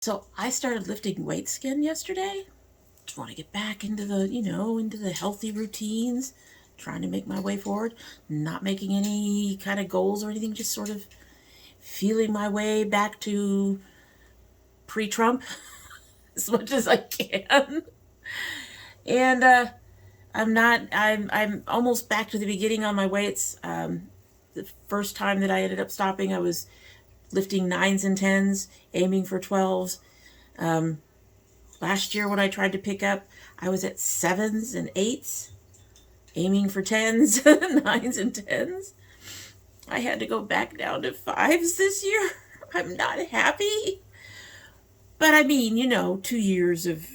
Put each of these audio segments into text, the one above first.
So I started lifting weights again yesterday. Just want to get back into the, into the healthy routines, trying to make my way forward, not making any kind of goals or anything, just sort of feeling my way back to pre-Trump as much as I can. And I'm almost back to the beginning on my weights. The first time that I ended up stopping, I was lifting 9s and 10s, aiming for 12s. Last year when I tried to pick up, I was at 7s and 8s, aiming for 10s, 9s and 10s. I had to go back down to 5s this year. I'm not happy. But I mean, 2 years of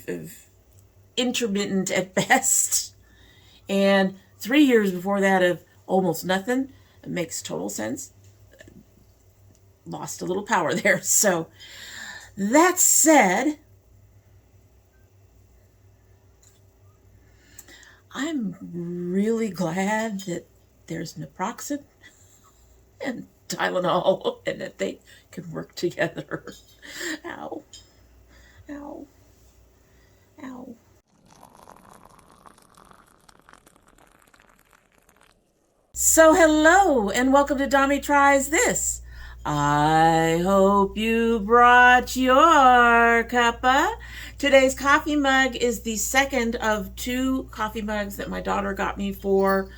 intermittent at best. And 3 years before that of almost nothing. It makes total sense. Lost a little power there. So that said, I'm really glad that there's naproxen and Tylenol and that they can work together. Ow. Ow. Ow. So hello and welcome to domytriesthis. I hope you brought your cuppa. Today's coffee mug is the second of 2 coffee mugs that my daughter got me for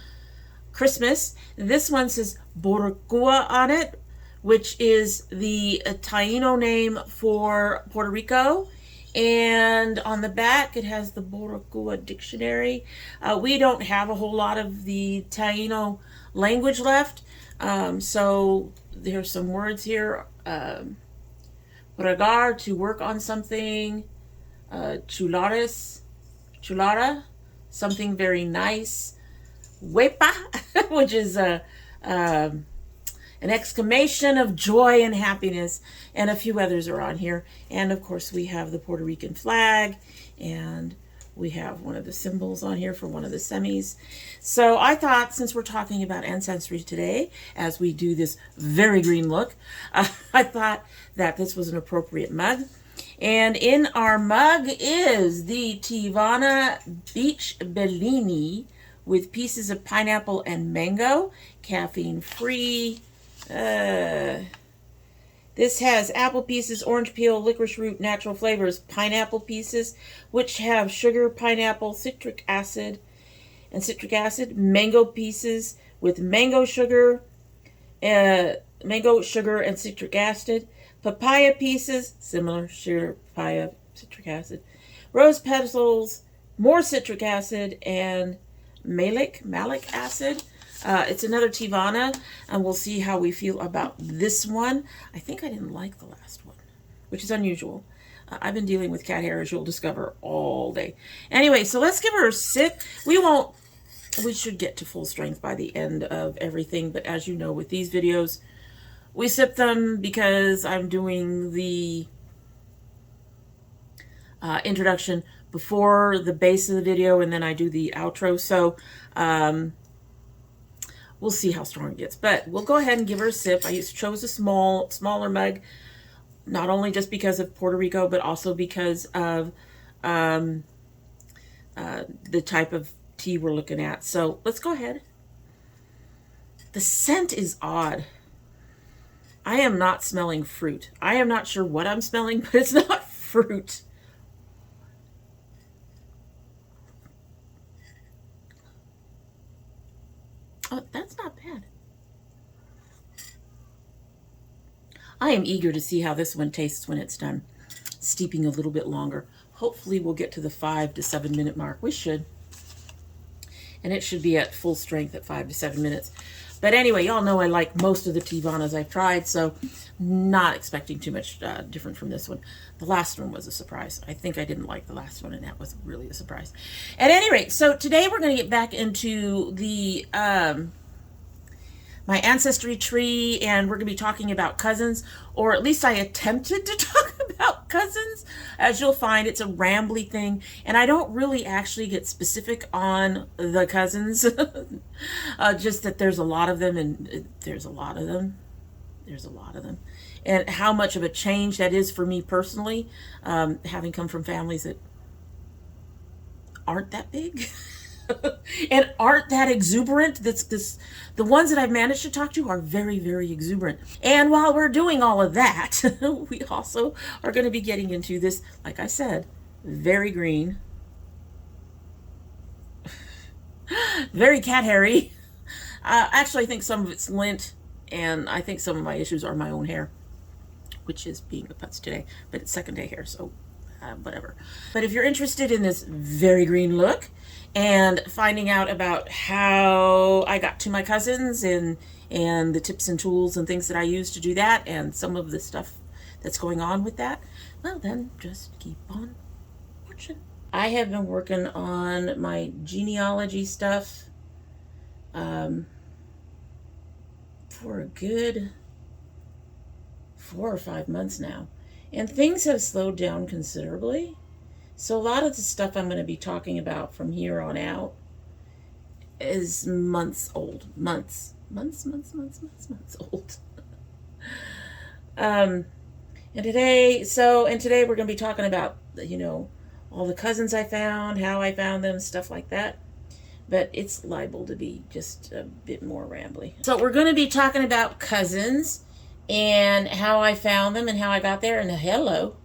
Christmas. This one says Boricua on it, which is the Taino name for Puerto Rico. And on the back, it has the Boricua dictionary. We don't have a whole lot of the Taino language left. So there's some words here. Regar, to work on something. Chulara, something very nice. Wepa, which is an exclamation of joy and happiness, and a few others are on here. And of course we have the Puerto Rican flag, and we have one of the symbols on here for one of the semis. So I thought, since we're talking about ancestry today, as we do this very green look, I thought that this was an appropriate mug. And in our mug is the Teavana Beach Balini with pieces of pineapple and mango, caffeine free. This has apple pieces, orange peel, licorice root, natural flavors, pineapple pieces, which have sugar, pineapple, citric acid, mango pieces with mango sugar and citric acid, papaya pieces, similar, sugar, papaya, citric acid, rose petals, more citric acid, and malic acid. It's another Teavana, and we'll see how we feel about this one. I think I didn't like the last one, which is unusual. I've been dealing with cat hair, as you'll discover, all day. Anyway, so let's give her a sip. We should get to full strength by the end of everything, but as you know, with these videos, we sip them because I'm doing the introduction before the base of the video, and then I do the outro. So we'll see how strong it gets, but we'll go ahead and give her a sip. I chose a smaller mug, not only just because of Puerto Rico, but also because of the type of tea we're looking at. So let's go ahead. The scent is odd. I am not smelling fruit. I am not sure what I'm smelling, but it's not fruit. Oh, that's not bad. I am eager to see how this one tastes when it's done steeping a little bit longer. Hopefully we'll get to the 5 to 7 minute mark. We should. And it should be at full strength at 5 to 7 minutes. But anyway, y'all know I like most of the Teavanas I've tried, so not expecting too much different from this one. The last one was a surprise. I think I didn't like the last one, and that was really a surprise. At any rate, so today we're going to get back into the my ancestry tree, and we're going to be talking about cousins, or at least I attempted to talk about cousins. As you'll find, it's a rambly thing, and I don't really actually get specific on the cousins. Just that there's a lot of them, and there's a lot of them. and how much of a change that is for me personally, having come from families that aren't that big and aren't that exuberant. The ones that I've managed to talk to are very, very exuberant. And while we're doing all of that, we also are going to be getting into this, like I said, very green, very cat hairy. Actually, I think some of it's lint, and I think some of my issues are my own hair, which is being a putz today, but it's second day hair, so whatever. But if you're interested in this very green look and finding out about how I got to my cousins and the tips and tools and things that I use to do that and some of the stuff that's going on with that, well, then just keep on watching. I have been working on my genealogy stuff for a good 4 or 5 months now, and things have slowed down considerably. So a lot of the stuff I'm going to be talking about from here on out is months old. Months old. And today we're going to be talking about, all the cousins I found, how I found them, stuff like that. But it's liable to be just a bit more rambly. So we're going to be talking about cousins and how I found them and how I got there. And hello,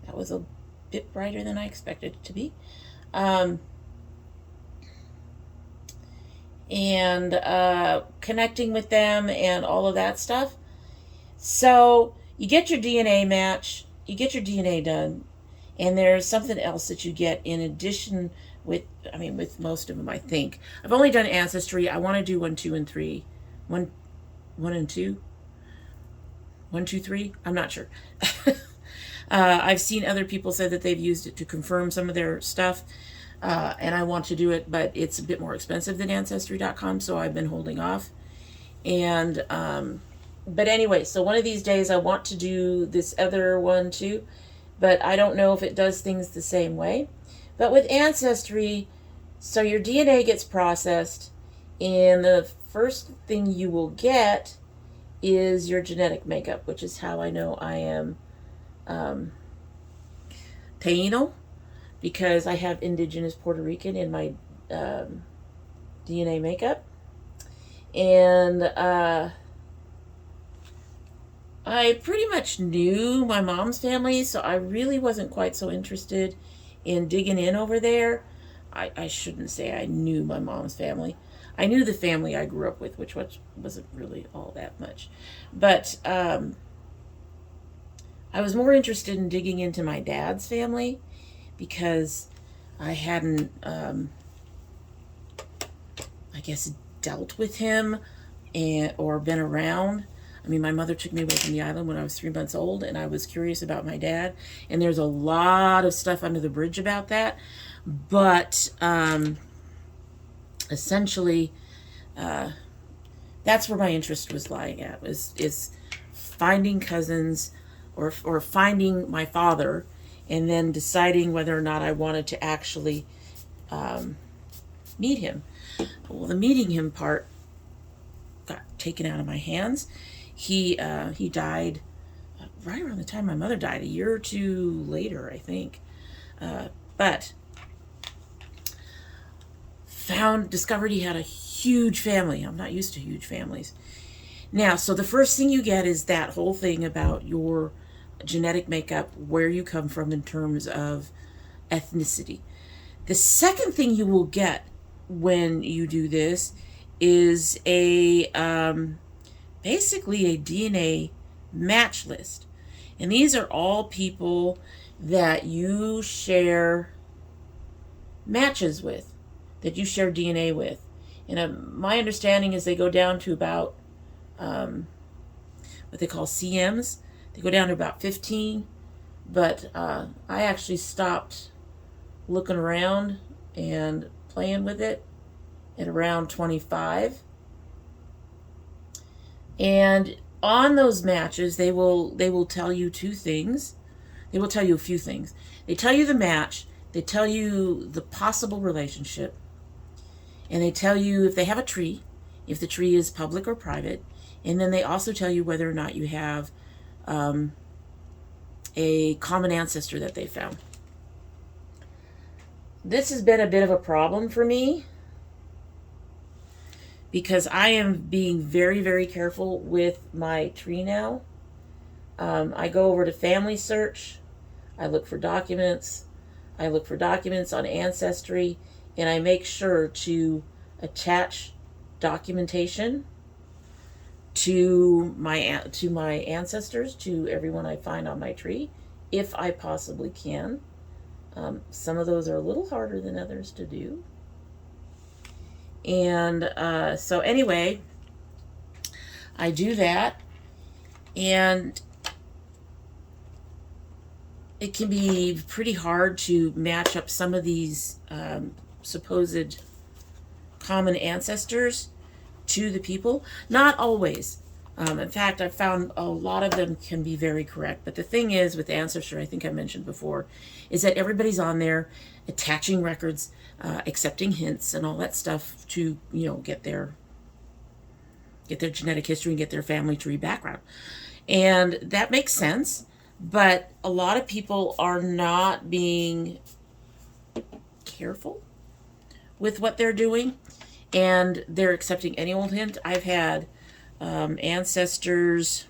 that was a bit brighter than I expected it to be. Connecting with them and all of that stuff. So you get your DNA match, you get your DNA done, and there's something else that you get in addition with most of them, I think. I've only done Ancestry. I want to do 1, 2, and 3. 1 and 2? 1, 2, 3? I'm not sure. I've seen other people say that they've used it to confirm some of their stuff, and I want to do it, but it's a bit more expensive than Ancestry.com, so I've been holding off. And but anyway, so one of these days I want to do this other one too, but I don't know if it does things the same way. But with Ancestry, so your DNA gets processed, and the first thing you will get is your genetic makeup, which is how I know I am Taino, because I have indigenous Puerto Rican in my DNA makeup. And I pretty much knew my mom's family, so I really wasn't quite so interested in digging in over there. I shouldn't say I knew my mom's family. I knew the family I grew up with, which wasn't really all that much. But I was more interested in digging into my dad's family because I hadn't, I guess, dealt with him or been around. I mean, my mother took me away from the island when I was 3 months old, and I was curious about my dad. And there's a lot of stuff under the bridge about that. But essentially, that's where my interest was lying at, is finding cousins or finding my father, and then deciding whether or not I wanted to actually meet him. Well, the meeting him part got taken out of my hands. He died right around the time my mother died, a year or two later, I think. But discovered he had a huge family. I'm not used to huge families. Now, so the first thing you get is that whole thing about your genetic makeup, where you come from in terms of ethnicity. The second thing you will get when you do this is basically a DNA match list. And these are all people that you share matches with, that you share DNA with. And my understanding is they go down to about what they call CMs. They go down to about 15. But I actually stopped looking around and playing with it at around 25. And on those matches, they will tell you two things. They will tell you a few things. They tell you the match. They tell you the possible relationship. And they tell you if they have a tree, if the tree is public or private. And then they also tell you whether or not you have a common ancestor that they found. This has been a bit of a problem for me because I am being very, very careful with my tree now. I go over to Family Search, I look for documents, I look for documents on Ancestry, and I make sure to attach documentation to my ancestors, to everyone I find on my tree, if I possibly can. Some of those are a little harder than others to do. And so anyway, I do that, and it can be pretty hard to match up some of these supposed common ancestors to the people. Not always. In fact, I've found a lot of them can be very correct. But the thing is with Ancestry, I think I mentioned before, is that everybody's on there attaching records, accepting hints and all that stuff to, you know, get their genetic history and get their family tree background. And that makes sense. But a lot of people are not being careful with what they're doing, and they're accepting any old hint. I've had ancestors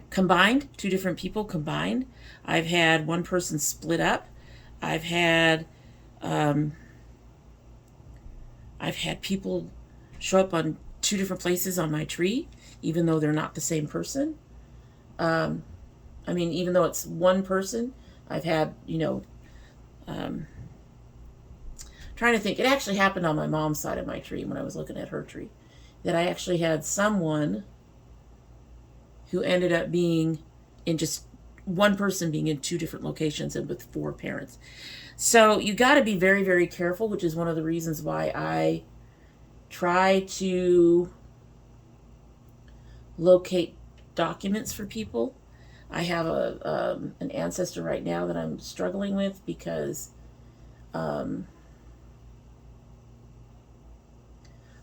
combined, two different people combined. I've had one person split up. I've had people show up on two different places on my tree, even though they're not the same person. I mean, even though it's one person, I've had, you know, trying to think, it actually happened on my mom's side of my tree when I was looking at her tree, that I actually had someone who ended up being in just one person being in two different locations and with four parents. So you got to be very, very careful, which is one of the reasons why I try to locate documents for people. I have an ancestor right now that I'm struggling with because I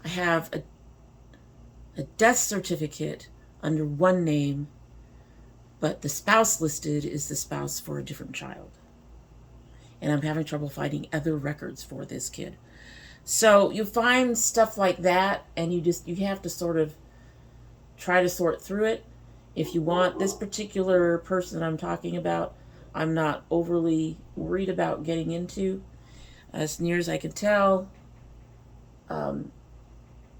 have a death certificate under one name, but the spouse listed is the spouse for a different child. And I'm having trouble finding other records for this kid. So you find stuff like that, and you have to sort of try to sort through it. If you want this particular person I'm talking about, I'm not overly worried about getting into. As near as I can tell,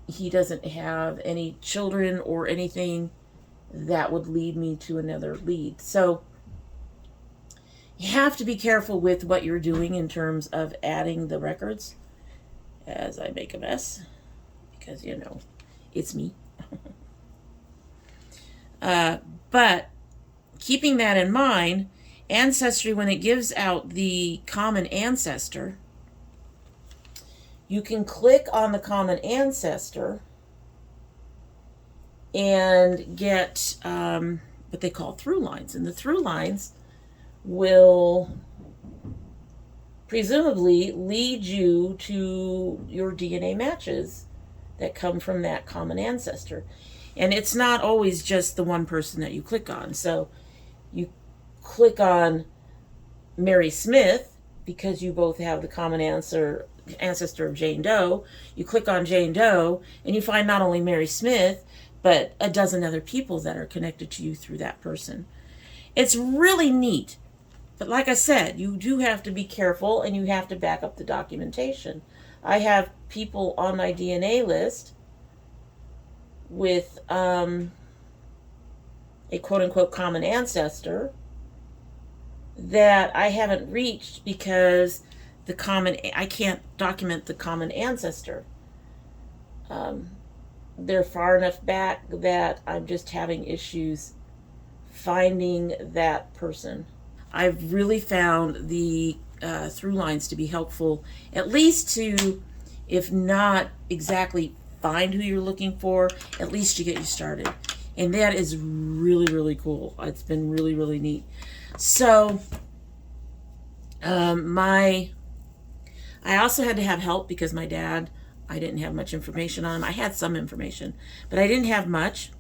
he doesn't have any children or anything that would lead me to another lead. So you have to be careful with what you're doing in terms of adding the records, as I make a mess, because, you know, it's me. But keeping that in mind, Ancestry, when it gives out the common ancestor, you can click on the common ancestor and get what they call through lines. And the through lines will presumably lead you to your DNA matches that come from that common ancestor. And it's not always just the one person that you click on. So you click on Mary Smith because you both have the common ancestor of Jane Doe. You click on Jane Doe and you find not only Mary Smith, but a dozen other people that are connected to you through that person. It's really neat. But like I said, you do have to be careful and you have to back up the documentation. I have people on my DNA list with a quote-unquote common ancestor that I haven't reached because I can't document the common ancestor. They're far enough back that I'm just having issues finding that person. I've really found the through lines to be helpful, at least to, if not exactly find who you're looking for, at least to get you started. And that is really, really cool. It's been really, really neat. So I also had to have help because my dad, I didn't have much information on him. I had some information, but I didn't have much.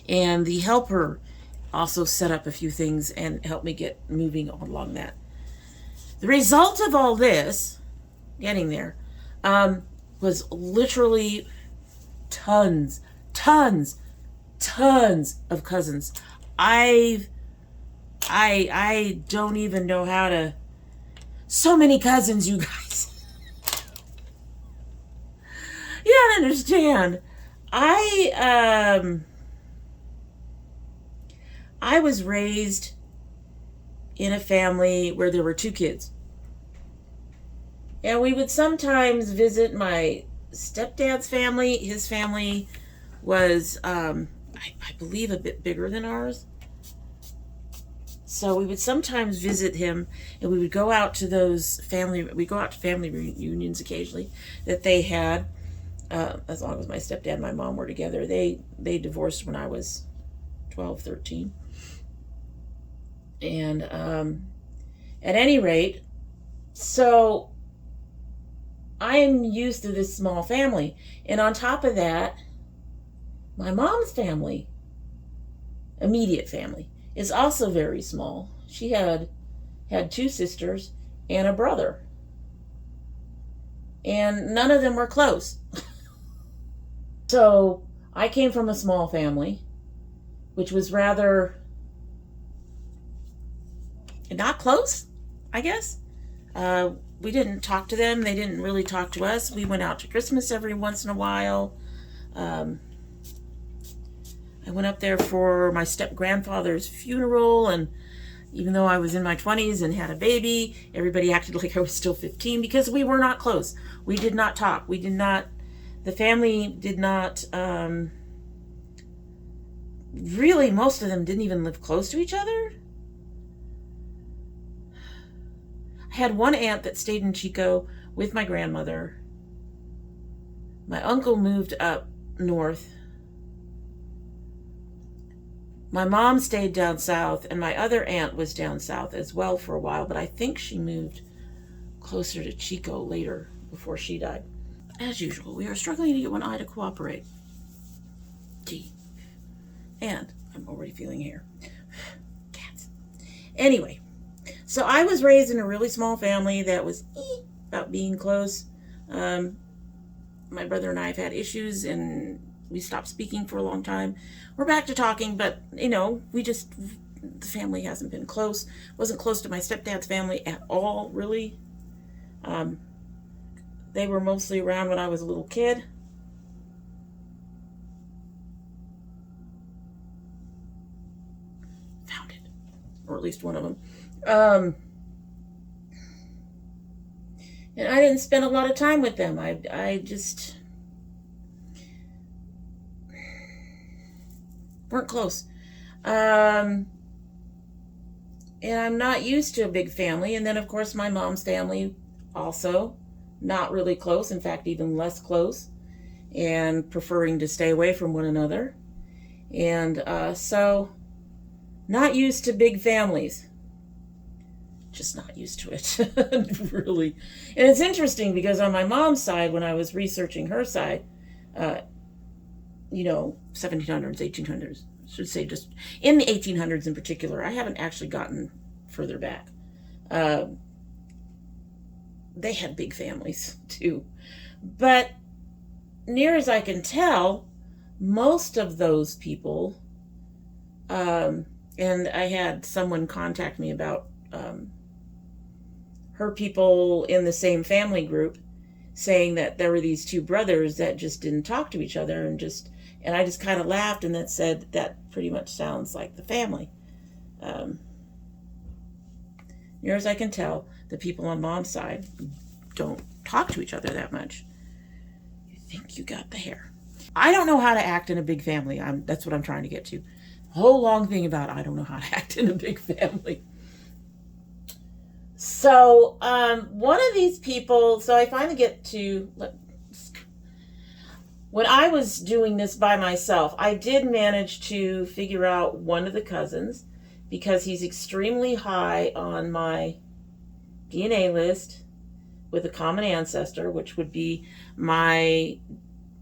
And the helper also set up a few things and helped me get moving along that. The result of all this, getting there, was literally tons of cousins. I don't even know how to. So many cousins, you guys. You don't understand. I was raised in a family where there were 2 kids. And we would sometimes visit my stepdad's family. His family was, I believe, a bit bigger than ours. So we would sometimes visit him, and we would go out to family reunions occasionally that they had, as long as my stepdad and my mom were together. They divorced when I was 12, 13. And at any rate, so I am used to this small family. And on top of that, my mom's family, immediate family, is also very small. She had 2 sisters and a brother. And none of them were close. So I came from a small family, which was rather not close, I guess. We didn't talk to them. They didn't really talk to us. We went out to Christmas every once in a while. I went up there for my step-grandfather's funeral, and even though I was in my 20s and had a baby, everybody acted like I was still 15 because we were not close. We did not talk. The family did not, really, most of them didn't even live close to each other. I had one aunt that stayed in Chico with my grandmother. My uncle moved up north. My mom stayed down south, and my other aunt was down south as well for a while, but I think she moved closer to Chico later before she died. As usual, we are struggling to get one eye to cooperate. Gee. And I'm already feeling hair. Cats. Anyway, so I was raised in a really small family that was about being close. My brother and I have had issues, and we stopped speaking for a long time. We're back to talking, but, the family hasn't been close. Wasn't close to my stepdad's family at all, really. They were mostly around when I was a little kid. Found it. Or at least one of them. And I didn't spend a lot of time with them. I just weren't close. And I'm not used to a big family. And then, of course, my mom's family also not really close. In fact, even less close, and preferring to stay away from one another. And so not used to big families. Just not used to it, really. And it's interesting because on my mom's side, when I was researching her side, 1700s, 1800s, I should say just in the 1800s in particular, I haven't actually gotten further back. They had big families too. But near as I can tell, most of those people, and I had someone contact me about her people in the same family group, saying that there were these 2 brothers that just didn't talk to each other, and I just kind of laughed and then said that pretty much sounds like the family. Near as I can tell, the people on mom's side don't talk to each other that much. You think you got the hair. I don't know how to act in a big family. That's what I'm trying to get to. Whole long thing about I don't know how to act in a big family. So one of these people, so I finally get to, when I was doing this by myself, I did manage to figure out one of the cousins, because he's extremely high on my DNA list with a common ancestor, which would be my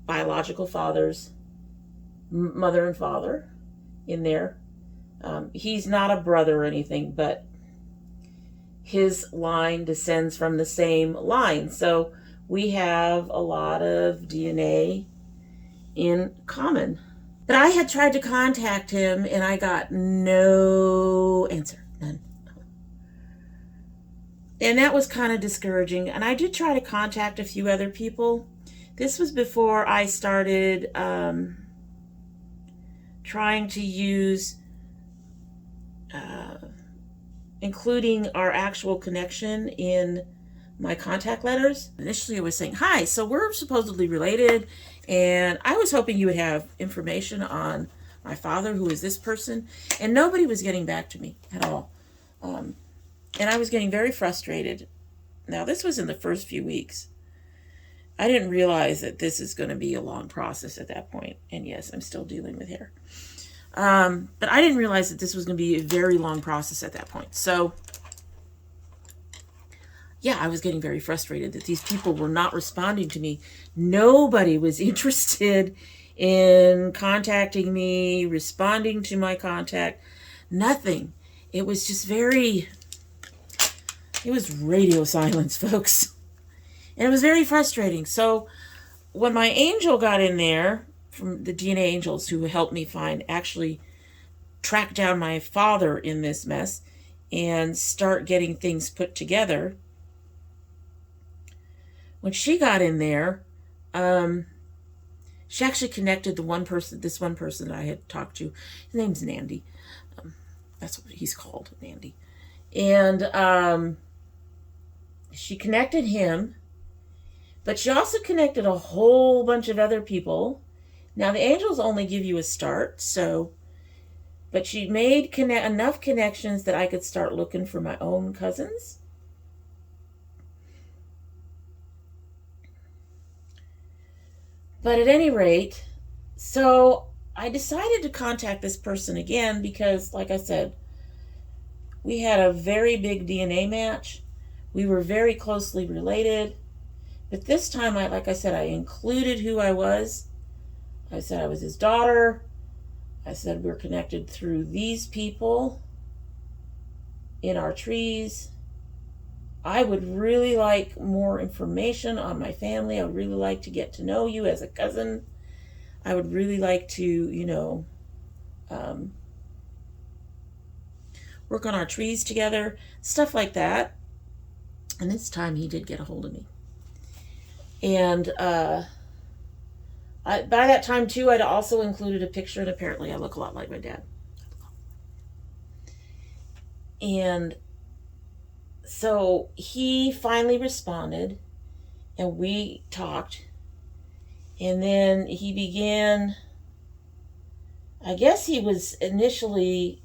biological father's mother and father. in there. He's not a brother or anything, but his line descends from the same line. So we have a lot of DNA in common. But I had tried to contact him and I got no answer, none. And that was kind of discouraging. And I did try to contact a few other people. This was before I started trying to use including our actual connection in my contact letters. Initially I was saying, hi, so we're supposedly related, and I was hoping you would have information on my father, who is this person, and nobody was getting back to me at all. And I was getting very frustrated. Now, this was in the first few weeks. I didn't realize that this is going to be a long process at that point. And yes, I'm still dealing with hair. But I didn't realize that this was going to be a very long process at that point. So, yeah, I was getting very frustrated that these people were not responding to me. Nobody was interested in contacting me, responding to my contact. Nothing. It was just it was radio silence, folks. And it was very frustrating. So when my angel got in there, from the DNA angels who helped me actually track down my father in this mess and start getting things put together, when she got in there, she actually connected this one person that I had talked to. His name's Nandy. That's what he's called, Nandy. And she connected him, but she also connected a whole bunch of other people. Now, the angels only give you a start, but she made enough connections that I could start looking for my own cousins. But at any rate, so I decided to contact this person again because, like I said, we had a very big DNA match. We were very closely related. But this time, like I said, I included who I was. I said I was his daughter. I said we're connected through these people in our trees. I would really like more information on my family. I would really like to get to know you as a cousin. I would really like to, work on our trees together, stuff like that. And this time he did get a hold of me. And by that time, too, I'd also included a picture, and apparently I look a lot like my dad. And so he finally responded, and we talked. And then he began, I guess he was initially,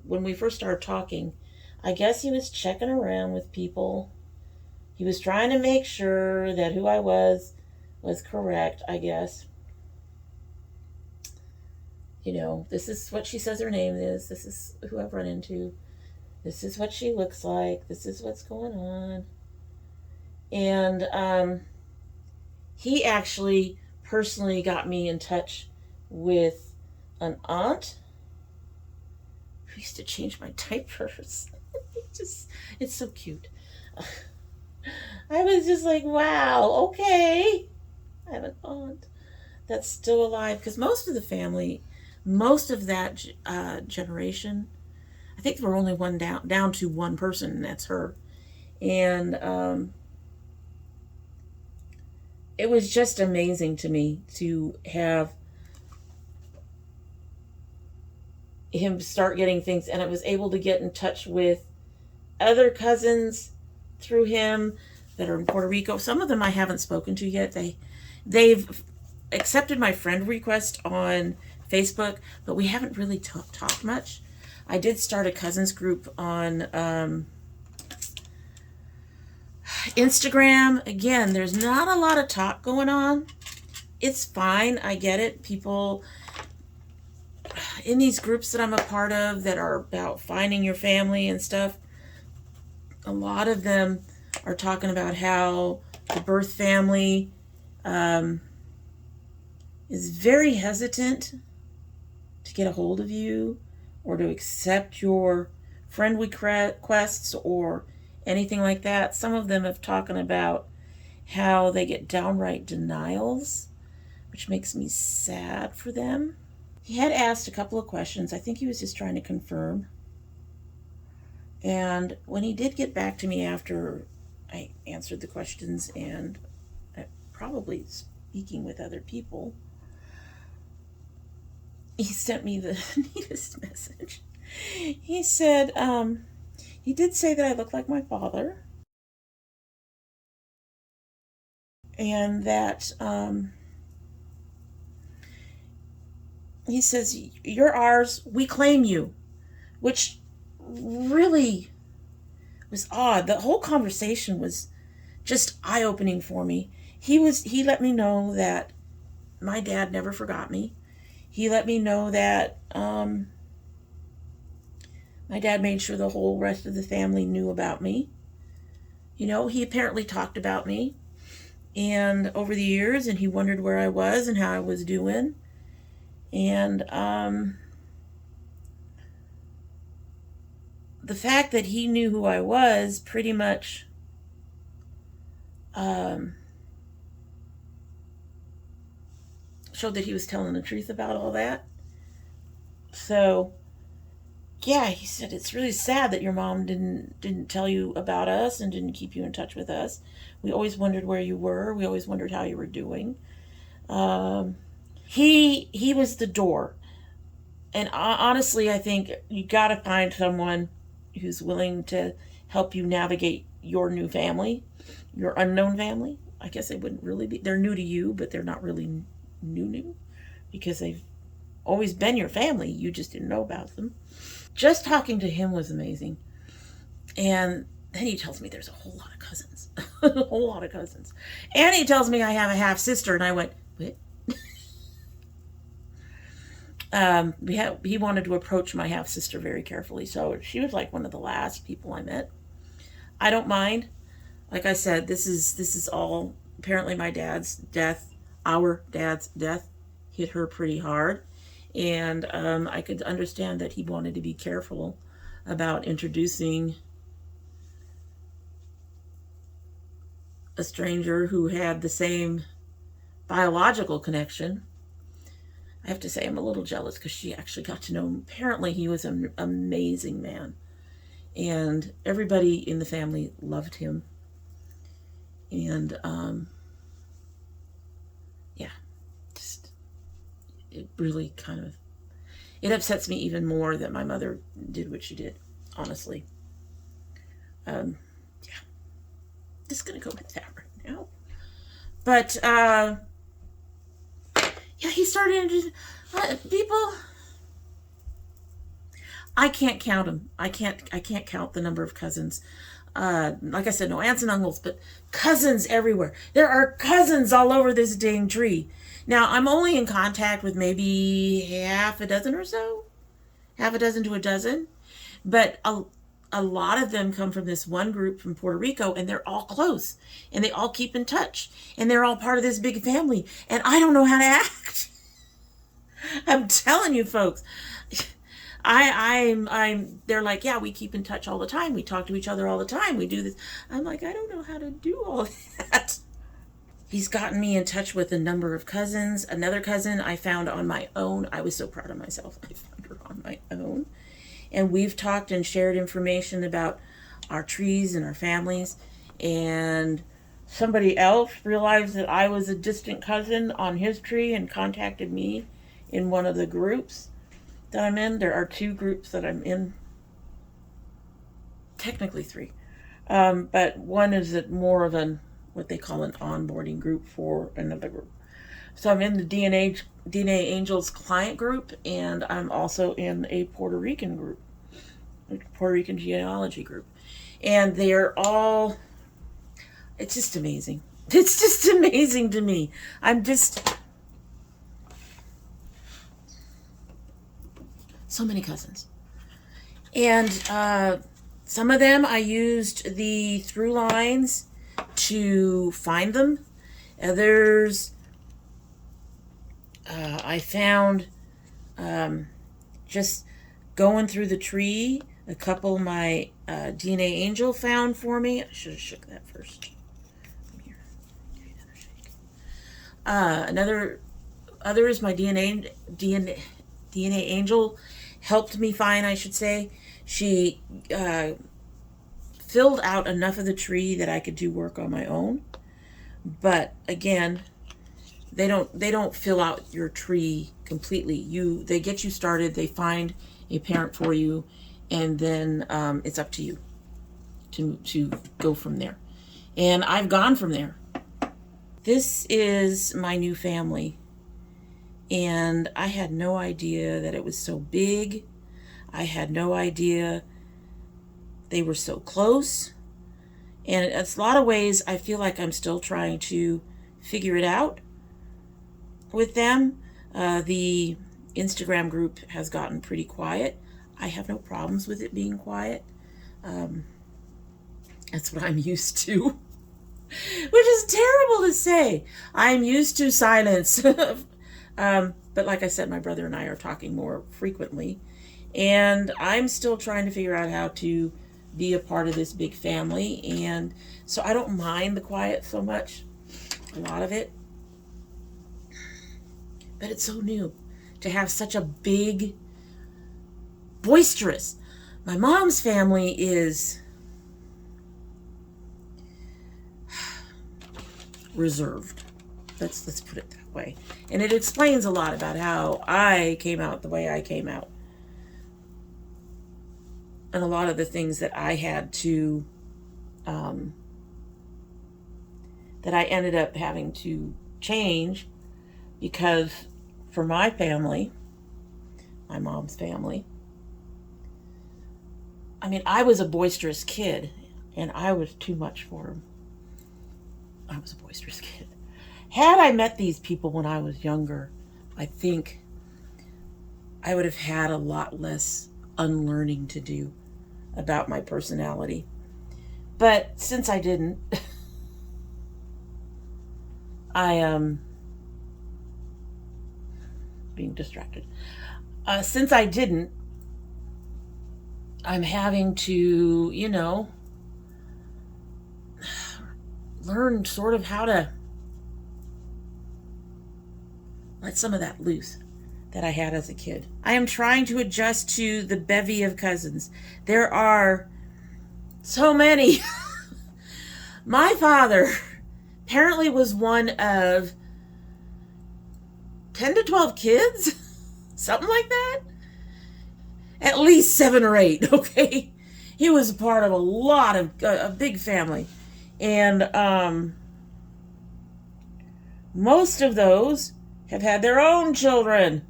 when we first started talking, I guess he was checking around with people. He was trying to make sure that who I was correct, I guess. This is what she says her name is. This is who I've run into. This is what she looks like. This is what's going on. And he actually personally got me in touch with an aunt who used to change my diapers. It's so cute. I was just like, wow, okay. I have an aunt that's still alive, because most of the family, most of that generation, I think we're only down to one person, and that's her. And it was just amazing to me to have him start getting things, and I was able to get in touch with other cousins through him that are in Puerto Rico. Some of them I haven't spoken to yet. They've accepted my friend request on Facebook, but we haven't really talked much. I did start a cousins group on Instagram. Again, there's not a lot of talk going on. It's fine. I get it. People in these groups that I'm a part of that are about finding your family and stuff, a lot of them are talking about how the birth family is very hesitant to get a hold of you or to accept your friend requests or anything like that. Some of them have talking about how they get downright denials, which makes me sad for them. He had asked a couple of questions. I think he was just trying to confirm. And when he did get back to me after I answered the questions and probably speaking with other people, he sent me the neatest message. He said, he did say that I look like my father, and that, he says, you're ours, we claim you, which really was odd. The whole conversation was just eye-opening for me. He let me know that my dad never forgot me. He let me know that my dad made sure the whole rest of the family knew about me. You know, he apparently talked about me and over the years, and he wondered where I was and how I was doing. And the fact that he knew who I was pretty much showed that he was telling the truth about all that. So, yeah, he said, it's really sad that your mom didn't tell you about us and didn't keep you in touch with us. We always wondered where you were. We always wondered how you were doing. He was the door. And honestly, I think you got to find someone who's willing to help you navigate your new family, your unknown family. I guess they wouldn't really be. They're new to you, but they're not really new because they've always been your family. You just didn't know about them. Just talking to him was amazing. And then he tells me there's a whole lot of cousins. A whole lot of cousins. And he tells me I have a half sister, and I went, what? He wanted to approach my half sister very carefully, so she was like one of the last people I met. I don't mind. Like I said, this is all apparently my dad's death. Our dad's death hit her pretty hard, and I could understand that he wanted to be careful about introducing a stranger who had the same biological connection. I have to say I'm a little jealous because she actually got to know him. Apparently he was an amazing man. And everybody in the family loved him. And, yeah, just, it really kind of, it upsets me even more that my mother did what she did, honestly. Yeah, just gonna go with that right now. But, yeah, he started to, people, I can't count them. I can't count the number of cousins. Like I said, no aunts and uncles, but cousins everywhere. There are cousins all over this dang tree. Now, I'm only in contact with maybe half a dozen or so. Half a dozen to a dozen. But a lot of them come from this one group from Puerto Rico, and they're all close. And they all keep in touch. And they're all part of this big family. And I don't know how to act. I'm telling you, folks. They're like, yeah, we keep in touch all the time. We talk to each other all the time. We do this. I'm like, I don't know how to do all that. He's gotten me in touch with a number of cousins. Another cousin I found on my own. I was so proud of myself. I found her on my own. And we've talked and shared information about our trees and our families. And somebody else realized that I was a distant cousin on his tree and contacted me in one of the groups that I'm in. There are 2 groups that I'm in. Technically 3. But one is more of what they call an onboarding group for another group. So I'm in the DNA Angels client group, and I'm also in a Puerto Rican group, a Puerto Rican genealogy group. And they're all, it's just amazing. It's just amazing to me. So many cousins. And some of them I used the through lines to find them. Others I found just going through the tree. A couple my DNA Angel found for me. I should have shook that first. Here. Give me another shake. Other is my DNA Angel helped me find, I should say. She filled out enough of the tree that I could do work on my own. But again, they don't fill out your tree completely. They get you started, they find a parent for you, and then it's up to you to go from there. And I've gone from there. This is my new family, and I had no idea that it was so big. I had no idea they were so close. And in a lot of ways, I feel like I'm still trying to figure it out with them. The Instagram group has gotten pretty quiet. I have no problems with it being quiet. That's what I'm used to, which is terrible to say. I'm used to silence. But like I said, my brother and I are talking more frequently, and I'm still trying to figure out how to be a part of this big family. And so I don't mind the quiet so much, a lot of it. But it's so new to have such a big, boisterous. My mom's family is reserved. Let's put it that way. And it explains a lot about how I came out the way I came out. And a lot of the things that I had to, that I ended up having to change, because for my family, my mom's family, I mean, I was a boisterous kid, and I was too much for him. I was a boisterous kid. Had I met these people when I was younger, I think I would have had a lot less unlearning to do about my personality. But since I didn't, I am being distracted. Since I didn't, I'm having to, learn sort of how to let some of that loose that I had as a kid. I am trying to adjust to the bevy of cousins. There are so many. My father apparently was one of 10 to 12 kids, something like that. At least 7 or 8, okay? He was a part of a lot of, a big family. And most of those have had their own children.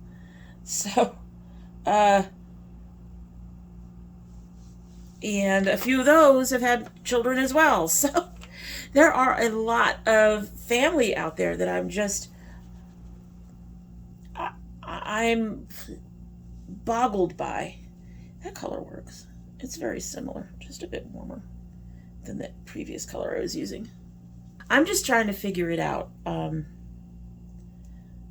So, and a few of those have had children as well. So there are a lot of family out there that I'm boggled by. That color works. It's very similar, just a bit warmer than the previous color I was using. I'm just trying to figure it out.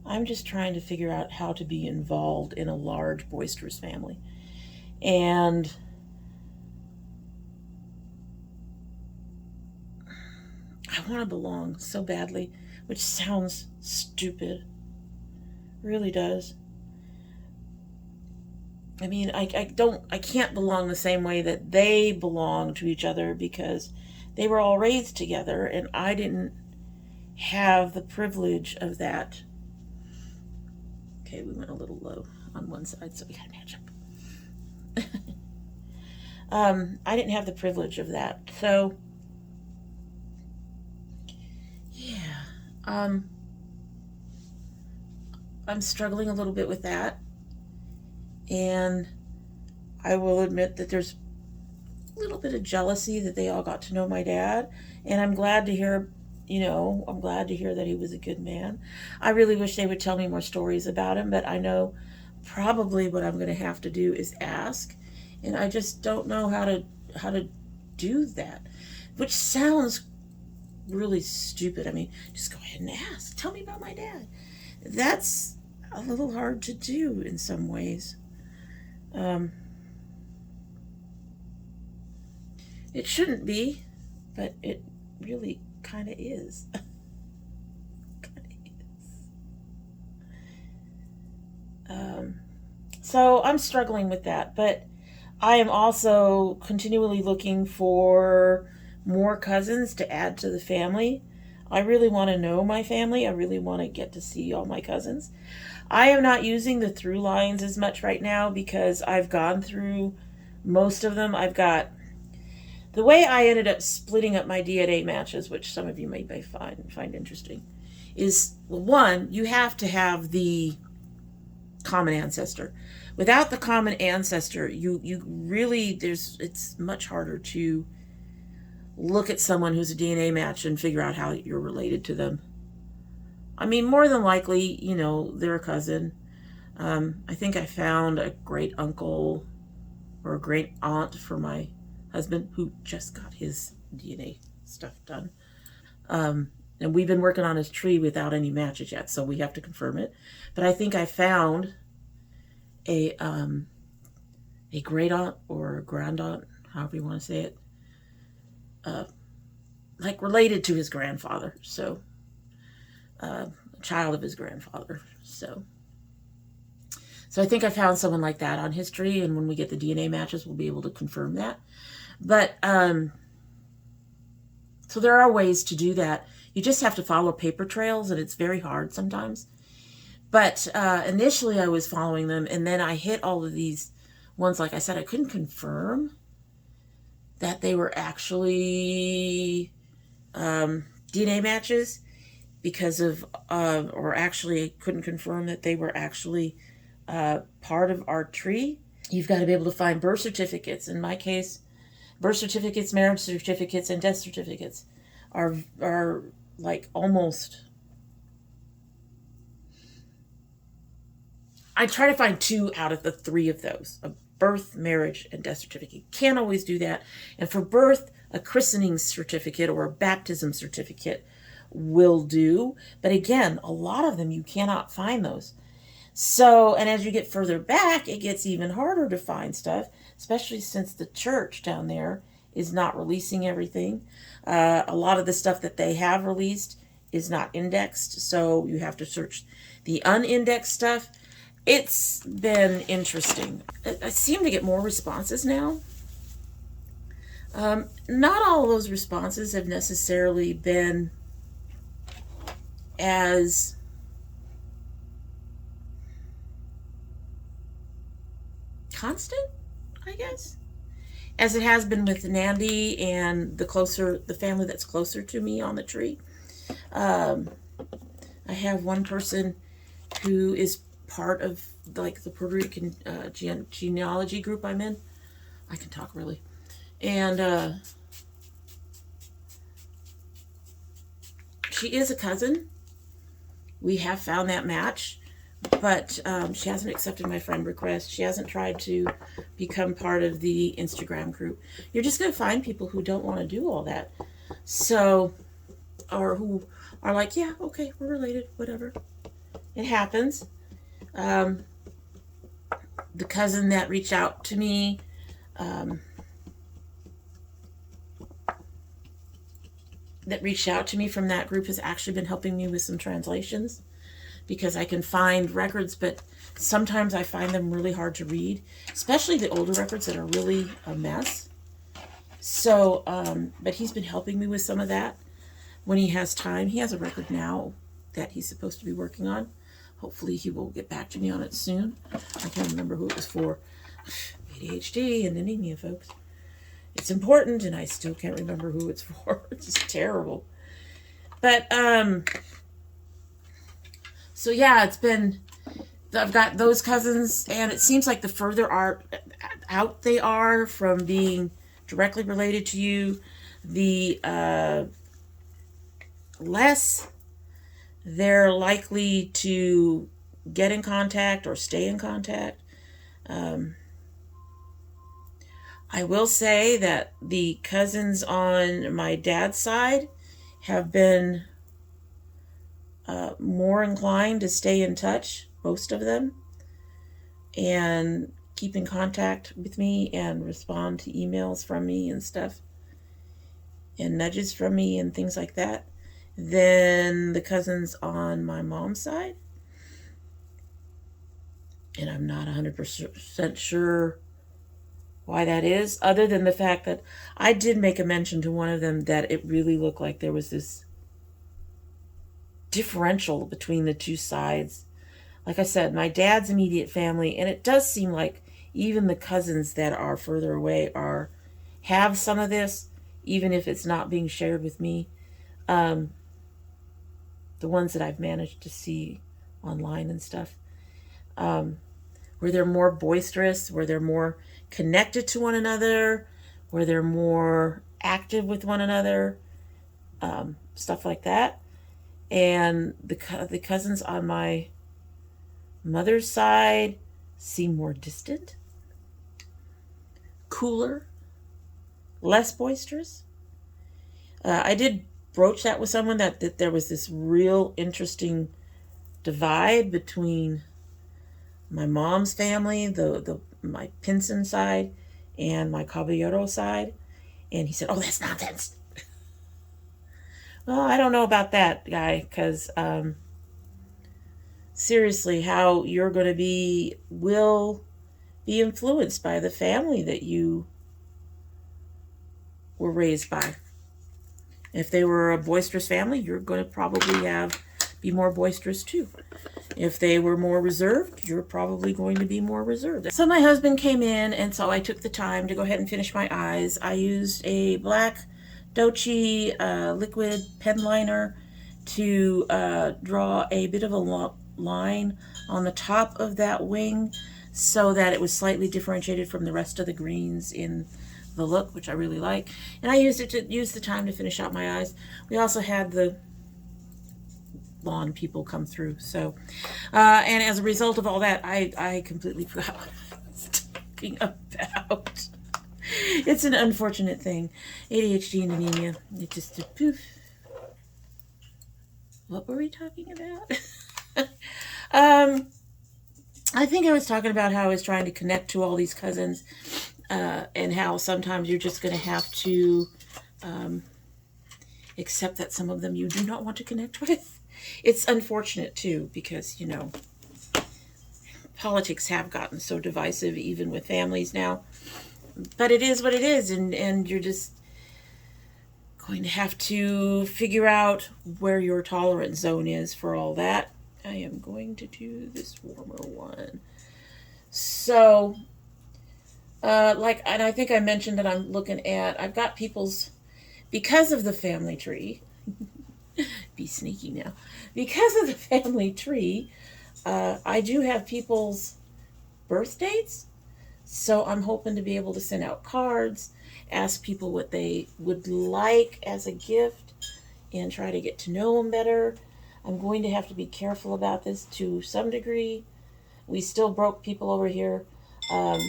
I'm just trying to figure out how to be involved in a large, boisterous family. And I want to belong so badly, which sounds stupid. Really does. I mean, I can't belong the same way that they belong to each other, because they were all raised together and I didn't have the privilege of that. Okay, we went a little low on one side, so we gotta match up. I didn't have the privilege of that. So, yeah. I'm struggling a little bit with that. And I will admit that there's a little bit of jealousy that they all got to know my dad. And I'm glad to hear, I'm glad to hear that he was a good man. I really wish they would tell me more stories about him, but I know probably what I'm going to have to do is ask. And I just don't know how to do that, which sounds really stupid. I mean, just go ahead and ask. Tell me about my dad. That's a little hard to do in some ways. It shouldn't be, but it really kind of is. So I'm struggling with that, but I am also continually looking for more cousins to add to the family. I really want to know my family. I really want to get to see all my cousins. I am not using the through lines as much right now because I've gone through most of them. I've got the way I ended up splitting up my DNA matches, which some of you may find interesting, is, well, one, you have to have the common ancestor. Without the common ancestor, you really, it's much harder to look at someone who's a DNA match and figure out how you're related to them. I mean, more than likely, they're a cousin. I think I found a great uncle or a great aunt for my husband who just got his DNA stuff done. And we've been working on his tree without any matches yet, so we have to confirm it. But I think I found a great aunt or a grand aunt, however you want to say it, like related to his grandfather. So, a child of his grandfather. So I think I found someone like that on his tree, and when we get the DNA matches, we'll be able to confirm that. But so there are ways to do that. You just have to follow paper trails, and it's very hard sometimes. But initially I was following them, and then I hit all of these ones. Like I said, I couldn't confirm that they were actually DNA matches because of, or actually I couldn't confirm that they were actually part of our tree. You've got to be able to find birth certificates. In my case, birth certificates, marriage certificates, and death certificates are like almost... I try to find 2 out of the 3 of those: a birth, marriage, and death certificate. Can't always do that. And for birth, a christening certificate or a baptism certificate will do. But again, a lot of them, you cannot find those. So, and as you get further back, it gets even harder to find stuff, especially since the church down there is not releasing everything. A lot of the stuff that they have released is not indexed, so you have to search the unindexed stuff. It's been interesting. I seem to get more responses now. Not all of those responses have necessarily been as constant, I guess, as it has been with Nandi and the family that's closer to me on the tree. I have one person who is part of like the Puerto Rican genealogy group I'm in. I can talk really. And she is a cousin. We have found that match, but she hasn't accepted my friend request. She hasn't tried to become part of the Instagram group. You're just going to find people who don't want to do all that. So, or who are like, yeah, okay, we're related, whatever. It happens. The cousin that reached out to me, from that group has actually been helping me with some translations because I can find records, but sometimes I find them really hard to read, especially the older records that are really a mess. So, but he's been helping me with some of that when he has time. He has a record now that he's supposed to be working on. Hopefully he will get back to me on it soon. I can't remember who it was for. ADHD and anemia, folks. It's important, and I still can't remember who it's for. It's just terrible. But, so yeah, I've got those cousins, and it seems like the further out they are from being directly related to you, the less they're likely to get in contact or stay in contact. I will say that the cousins on my dad's side have been more inclined to stay in touch, most of them. And keep in contact with me and respond to emails from me and stuff, and nudges from me and things like that, than the cousins on my mom's side. And I'm not 100% sure why that is, other than the fact that I did make a mention to one of them that it really looked like there was this differential between the two sides. Like I said, my dad's immediate family, and it does seem like even the cousins that are further away have some of this, even if it's not being shared with me. The ones that I've managed to see online and stuff, where they're more boisterous, where they're more connected to one another, where they're more active with one another, stuff like that. And the cousins on my mother's side seem more distant, cooler, less boisterous. I did broach that with someone that there was this real interesting divide between my mom's family, my Pinson side, and my Caballero side. And he said, "Oh, that's nonsense." Well, I don't know about that, guy, because seriously, how you're going to be will be influenced by the family that you were raised by. If they were a boisterous family, you're going to probably be more boisterous too. If they were more reserved, you're probably going to be more reserved. So my husband came in, and so I took the time to go ahead and finish my eyes. I used a black Doucce liquid pen liner to draw a bit of a line on the top of that wing so that it was slightly differentiated from the rest of the greens in the look, which I really like. And I used the time to finish out my eyes. We also had the lawn people come through. So, and as a result of all that, I completely forgot what I was talking about. It's an unfortunate thing. ADHD and anemia. It just poof. What were we talking about? I think I was talking about how I was trying to connect to all these cousins, and how sometimes you're just going to have to accept that some of them you do not want to connect with. It's unfortunate too, because, you know, politics have gotten so divisive even with families now. But it is what it is, and you're just going to have to figure out where your tolerance zone is for all that. I am going to do this warmer one. So, and I think I mentioned that I've got people's, because of the family tree, be sneaky now, because of the family tree, I do have people's birth dates. So I'm hoping to be able to send out cards, ask people what they would like as a gift, and try to get to know them better. I'm going to have to be careful about this to some degree. We still broke people over here. And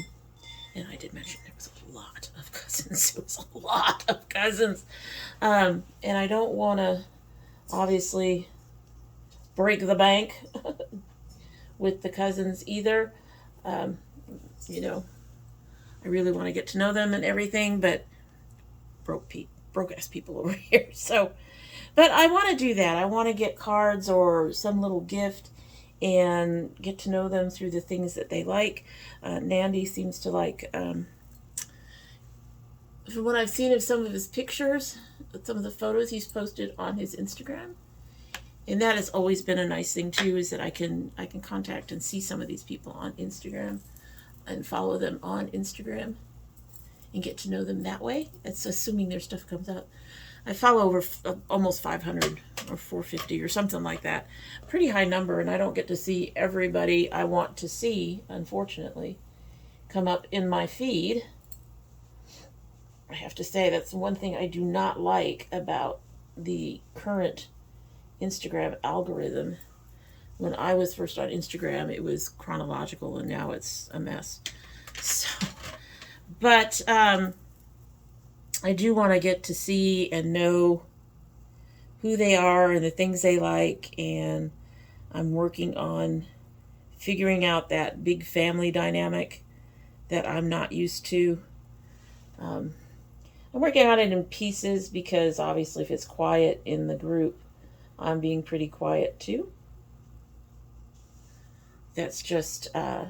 I did mention there was a lot of cousins. It was a lot of cousins. And I don't want to, obviously, break the bank with the cousins either. You know, I really want to get to know them and everything, but broke-ass people over here. So, but I want to do that. I want to get cards or some little gift and get to know them through the things that they like. Nandy seems to like, from what I've seen of some of his pictures, some of the photos he's posted on his Instagram, and that has always been a nice thing too, is that I can contact and see some of these people on Instagram and follow them on Instagram and get to know them that way. It's assuming their stuff comes up. I follow over almost 500 or 450 or something like that. Pretty high number, and I don't get to see everybody I want to see, unfortunately, come up in my feed. I have to say that's one thing I do not like about the current Instagram algorithm. When I was first on Instagram, it was chronological, and now it's a mess. So, but I do want to get to see and know who they are and the things they like, and I'm working on figuring out that big family dynamic that I'm not used to. I'm working on it in pieces because obviously if it's quiet in the group, I'm being pretty quiet too. That's just, I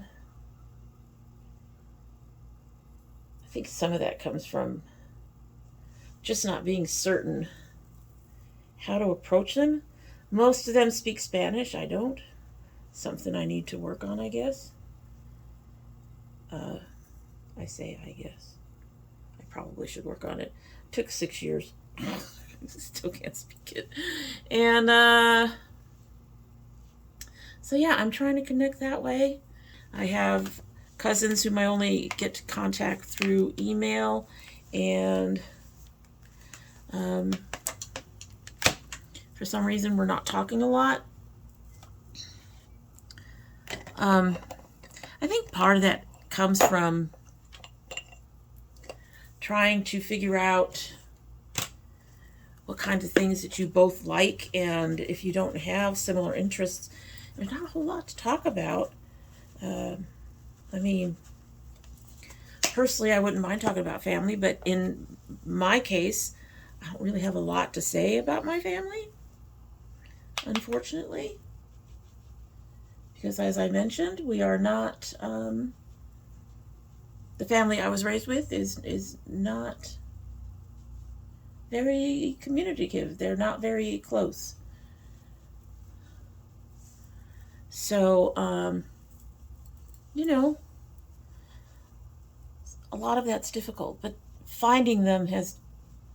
think some of that comes from just not being certain how to approach them. Most of them speak Spanish. I don't. Something I need to work on, I guess. I say I guess. I probably should work on it. Took 6 years. Still can't speak it. And so yeah, I'm trying to connect that way. I have cousins whom I only get to contact through email, and for some reason we're not talking a lot. I think part of that comes from trying to figure out what kinds of things that you both like, and if you don't have similar interests, there's not a whole lot to talk about. I mean, personally, I wouldn't mind talking about family, but in my case, I don't really have a lot to say about my family, unfortunately. Because as I mentioned, we are not, the family I was raised with is not very communicative. They're not very close. So, you know, a lot of that's difficult, but finding them has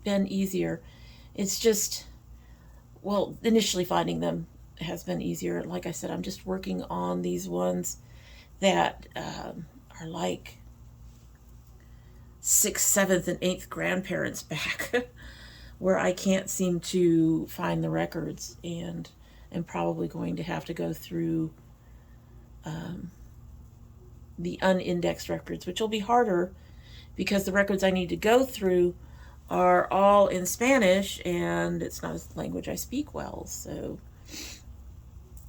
been easier. It's just, well, initially finding them has been easier. Like I said, I'm just working on these ones that are like 6th, 7th, and 8th grandparents back where I can't seem to find the records, and I'm probably going to have to go through the unindexed records, which will be harder because the records I need to go through are all in Spanish, and it's not a language I speak well, so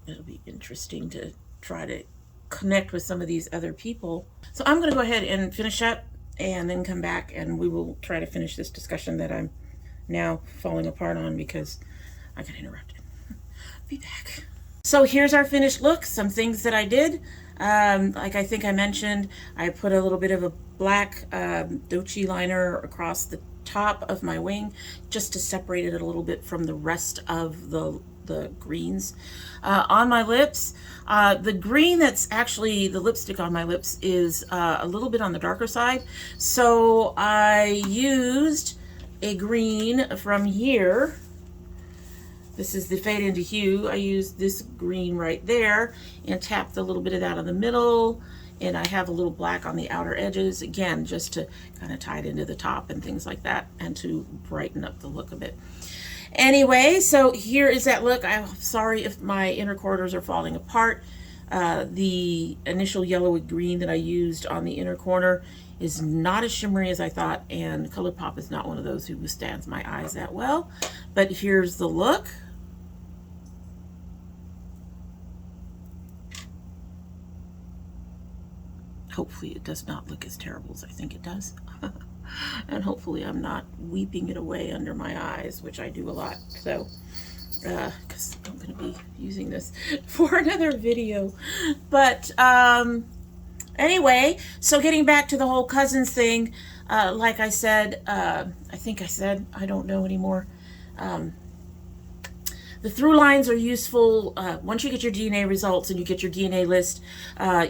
it'll be interesting to try to connect with some of these other people. So I'm going to go ahead and finish up and then come back, and we will try to finish this discussion that I'm now falling apart on because I got interrupted. Be back. So here's our finished look. Some things that I did. Like I think I mentioned, I put a little bit of a black Doucce liner across the top of my wing just to separate it a little bit from the rest of the greens. On my lips, the green that's actually the lipstick on my lips is a little bit on the darker side. So I used a green from here. This is the Fade Into Hue. I used this green right there and tapped a little bit of that on the middle, and I have a little black on the outer edges, again, just to kind of tie it into the top and things like that, and to brighten up the look a bit. Anyway, so here is that look. I'm sorry if my inner corners are falling apart. The initial yellow with green that I used on the inner corner is not as shimmery as I thought, and Colourpop is not one of those who withstands my eyes that well. But here's the look. Hopefully it does not look as terrible as I think it does. And hopefully I'm not weeping it away under my eyes, which I do a lot. So, because I'm going to be using this for another video. But anyway, so getting back to the whole cousins thing, like I said, I think I said, I don't know anymore. The through lines are useful. Once you get your DNA results and you get your DNA list,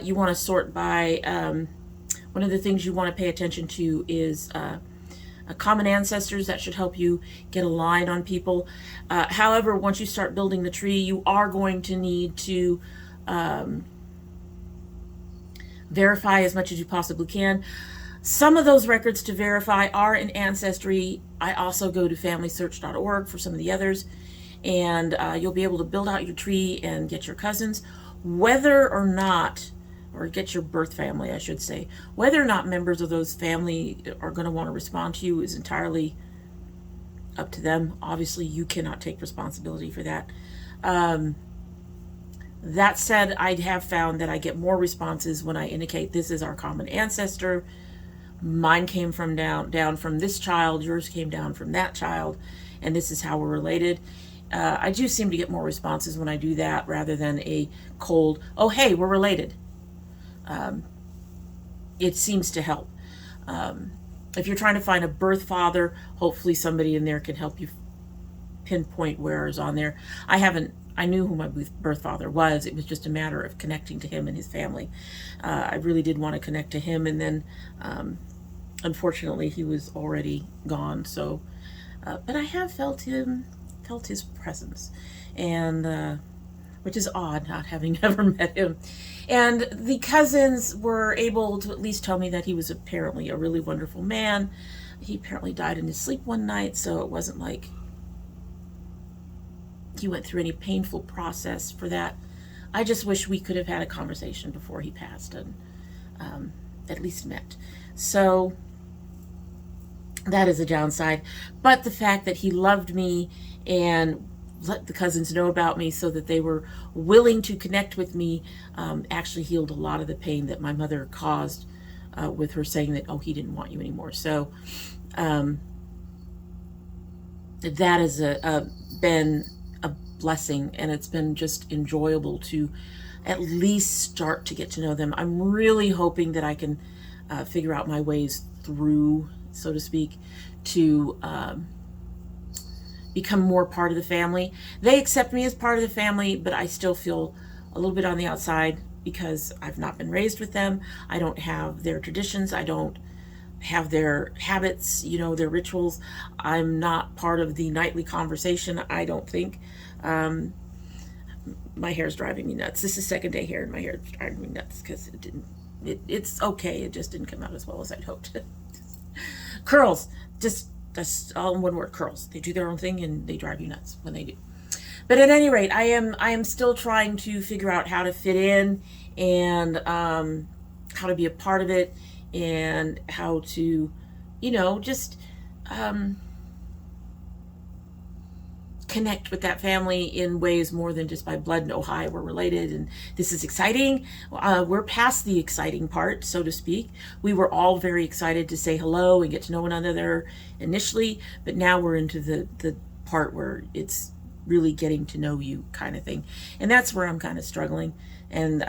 you want to sort by, one of the things you want to pay attention to is common ancestors. That should help you get a line on people. However, once you start building the tree, you are going to need to verify as much as you possibly can. Some of those records to verify are in Ancestry. I also go to FamilySearch.org for some of the others, and you'll be able to build out your tree and get your cousins, whether or not, or get your birth family, I should say. Whether or not members of those family are going to want to respond to you is entirely up to them. Obviously, you cannot take responsibility for that. That said, I have found that I get more responses when I indicate this is our common ancestor. Mine came from down from this child, yours came down from that child, and this is how we're related. I do seem to get more responses when I do that rather than a cold, oh, hey, we're related. It seems to help. If you're trying to find a birth father, hopefully somebody in there can help you pinpoint where is on there. I knew who my birth father was. It was just a matter of connecting to him and his family. I really did want to connect to him, and then unfortunately he was already gone. So, but I have felt his presence, and which is odd, not having ever met him. And the cousins were able to at least tell me that he was apparently a really wonderful man. He apparently died in his sleep one night, so it wasn't like he went through any painful process for that. I just wish we could have had a conversation before he passed and at least met. So that is a downside. But the fact that he loved me and let the cousins know about me so that they were willing to connect with me actually healed a lot of the pain that my mother caused with her saying that, oh, he didn't want you anymore. So that has been a blessing, and it's been just enjoyable to at least start to get to know them. I'm really hoping that I can figure out my ways through, so to speak, to become more part of the family. They accept me as part of the family, but I still feel a little bit on the outside because I've not been raised with them. I don't have their traditions. I don't have their habits, you know, their rituals. I'm not part of the nightly conversation, I don't think. My hair's driving me nuts. This is second day hair, and my hair is driving me nuts because it's okay. It just didn't come out as well as I'd hoped. Curls, that's all in one word, curls. They do their own thing and they drive you nuts when they do. But at any rate, I am still trying to figure out how to fit in and how to be a part of it and how to, you know, just connect with that family in ways more than just by blood. No, hi, we're related and this is exciting. We're past the exciting part, so to speak. We were all very excited to say hello and get to know one another initially, but now we're into the part where it's really getting to know you kind of thing. And that's where I'm kind of struggling. And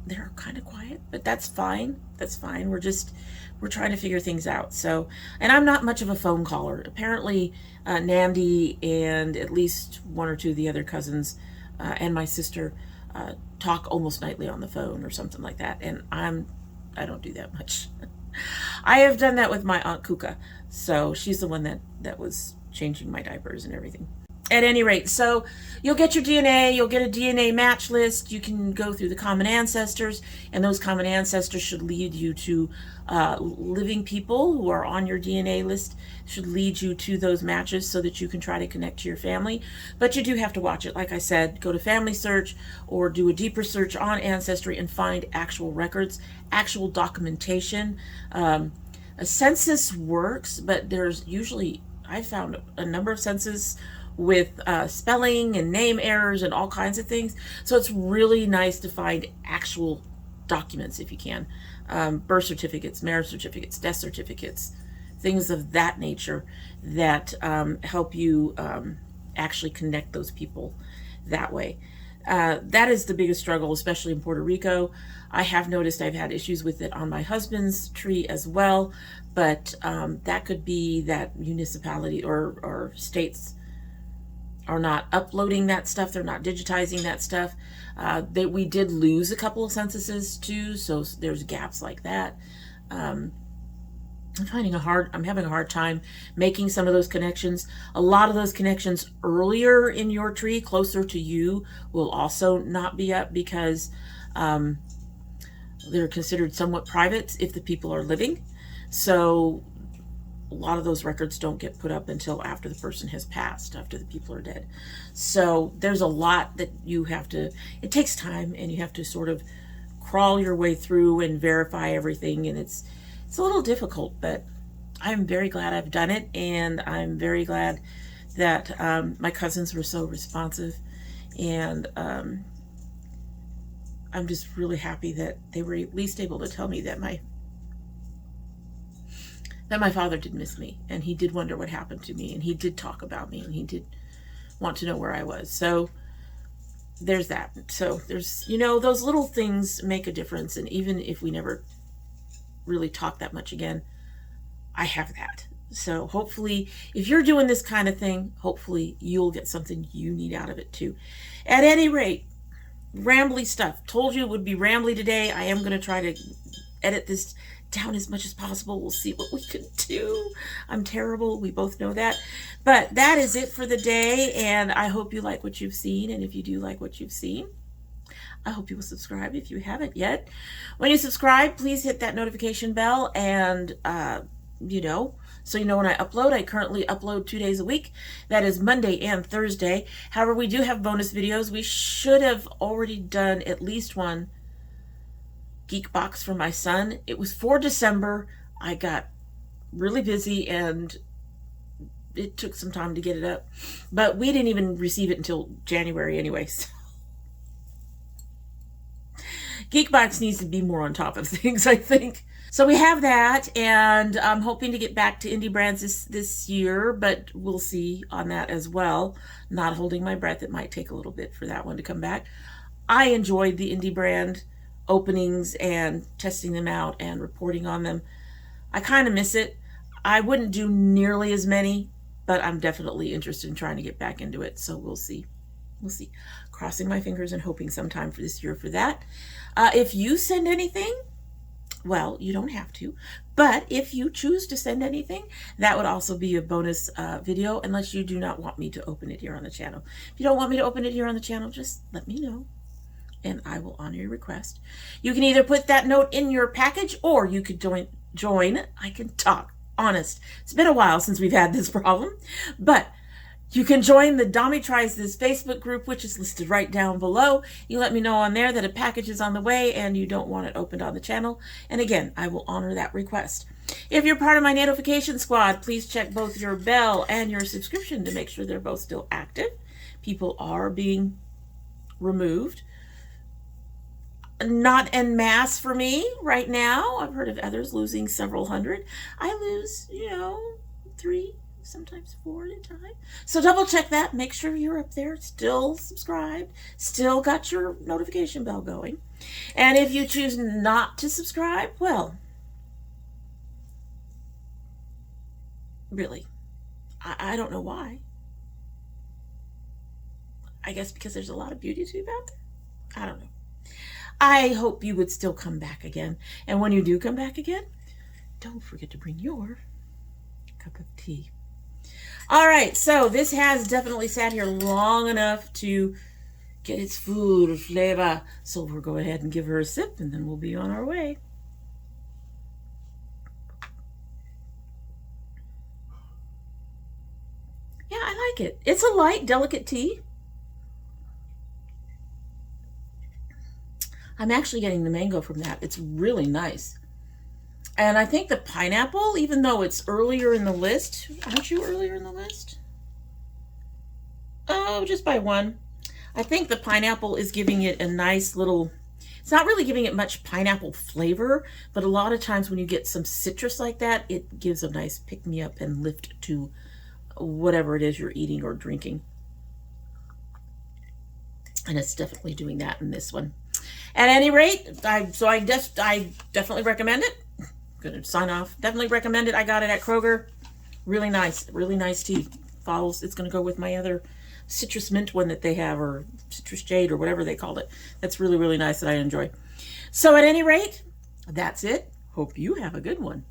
they're kind of quiet, but that's fine. That's fine. We're trying to figure things out. So, and I'm not much of a phone caller. Apparently, Nandy and at least one or two of the other cousins and my sister talk almost nightly on the phone or something like that. And I don't do that much. I have done that with my Aunt Kuka. So she's the one that was changing my diapers and everything. At any rate, so you'll get your DNA, you'll get a DNA match list, you can go through the common ancestors, and those common ancestors should lead you to living people who are on your DNA list, should lead you to those matches so that you can try to connect to your family. But you do have to watch it. Like I said, go to Family Search or do a deeper search on Ancestry and find actual records, actual documentation. A census works, but there's usually, I found a number of census with spelling and name errors and all kinds of things. So it's really nice to find actual documents if you can. Birth certificates, marriage certificates, death certificates, things of that nature that help you actually connect those people that way. That is the biggest struggle, especially in Puerto Rico. I have noticed I've had issues with it on my husband's tree as well, but that could be that municipality or states are not uploading that stuff. They're not digitizing that stuff. We did lose a couple of censuses too, so there's gaps like that. I'm having a hard time making some of those connections. A lot of those connections earlier in your tree, closer to you, will also not be up because they're considered somewhat private if the people are living. So a lot of those records don't get put up until after the person has passed, after the people are dead. So there's a lot that you have to, it takes time, and you have to sort of crawl your way through and verify everything, and it's a little difficult, but I'm very glad I've done it, and I'm very glad that my cousins were so responsive, and I'm just really happy that they were at least able to tell me that my father did miss me, and he did wonder what happened to me, and he did talk about me, and he did want to know where I was. So there's that. So there's, you know, those little things make a difference. And even if we never really talk that much again, I have that. So hopefully, if you're doing this kind of thing, hopefully you'll get something you need out of it too. At any rate, rambly stuff. Told you it would be rambly today. I am going to try to edit this down as much as possible. We'll see what we can do. I'm terrible. We both know that. But that is it for the day, and I hope you like what you've seen. And if you do like what you've seen, I hope you will subscribe if you haven't yet. When you subscribe, please hit that notification bell, and you know, so you know when I upload. I currently upload 2 days a week. That is Monday and Thursday. However, we do have bonus videos. We should have already done at least one geek box for my son. It was for December. I got really busy and it took some time to get it up, but we didn't even receive it until January anyway. So Geekbox needs to be more on top of things, I think. So we have that, and I'm hoping to get back to indie brands this year, but we'll see on that as well. Not holding my breath. It might take a little bit for that one to come back. I enjoyed the indie brand openings and testing them out and reporting on them. I kind of miss it. I wouldn't do nearly as many, but I'm definitely interested in trying to get back into it. So we'll see. We'll see. Crossing my fingers and hoping sometime for this year for that. If you send anything, well, you don't have to, but if you choose to send anything, that would also be a bonus video, unless you do not want me to open it here on the channel. If you don't want me to open it here on the channel, just let me know, and I will honor your request. You can either put that note in your package, or you could join. I can talk. Honest. It's been a while since we've had this problem, but you can join the domytriesthis Facebook group, which is listed right down below. You let me know on there that a package is on the way and you don't want it opened on the channel. And again, I will honor that request. If you're part of my notification squad, please check both your bell and your subscription to make sure they're both still active. People are being removed. Not en masse for me right now. I've heard of others losing several hundred. I lose, you know, 3, sometimes 4 at a time. So double check that. Make sure you're up there, still subscribed, still got your notification bell going. And if you choose not to subscribe, well, really, I don't know why. I guess because there's a lot of beauty tube out there. I don't know. I hope you would still come back again. And when you do come back again, don't forget to bring your cup of tea. All right, so this has definitely sat here long enough to get its food flavor. So we'll go ahead and give her a sip, and then we'll be on our way. Yeah, I like it. It's a light, delicate tea. I'm actually getting the mango from that. It's really nice. And I think the pineapple, even though it's earlier in the list, aren't you earlier in the list? Oh, just by 1. I think the pineapple is giving it a nice little, it's not really giving it much pineapple flavor, but a lot of times when you get some citrus like that, it gives a nice pick-me-up and lift to whatever it is you're eating or drinking. And it's definitely doing that in this one. At any rate, I definitely recommend it. I'm going to sign off. Definitely recommend it. I got it at Kroger. Really nice tea. It's going to go with my other citrus mint one that they have, or citrus jade, or whatever they called it. That's really, really nice that I enjoy. So at any rate, that's it. Hope you have a good one.